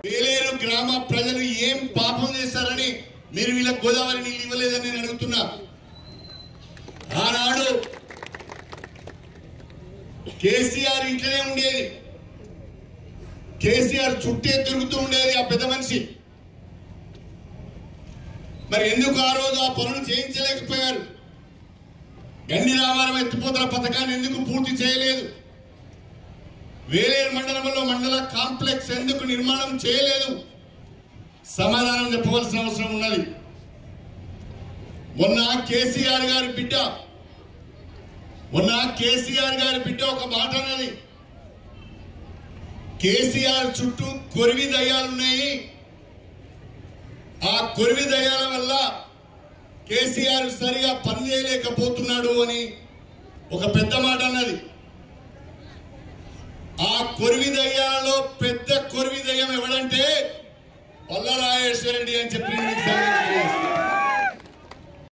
వేలేరు గ్రామ ప్రజలు ఏం పాపం చేశారని మీరు వీళ్ళ గోదావరి నీళ్ళు ఇవ్వలేదని నేను అడుగుతున్నా. ఆనాడు కేసీఆర్ ఇంట్లోనే ఉండేది, కేసీఆర్ చుట్టే తిరుగుతూ ఉండేది ఆ పెద్ద మనిషి. మరి ఎందుకు ఆ రోజు ఆ పనులు చేయించలేకపోయారు? గండి రామారం ఎత్తిపోతల పథకాన్ని ఎందుకు పూర్తి చేయలేదు? వేలేరు మండలంలో మండల కాంప్లెక్స్ ఎందుకు నిర్మాణం చేయలేదు? సమాధానం చెప్పవలసిన అవసరం ఉన్నది. మొన్న కేసీఆర్ గారి బిడ్డ ఒక మాట అన్నది, కేసీఆర్ చుట్టూ కొరివి దయ్యాలున్నాయి, ఆ కొరివి దయ్యాల వల్ల కేసీఆర్ సరిగా పని చేయలేకపోతున్నాడు అని ఒక పెద్ద మాట అన్నది. ఆ కొరివి దయ్యాలలో పెద్ద కొరివి దయ్యం ఎవడంటే వల్లరాజేశ్వర రెడ్డి అని చెప్పి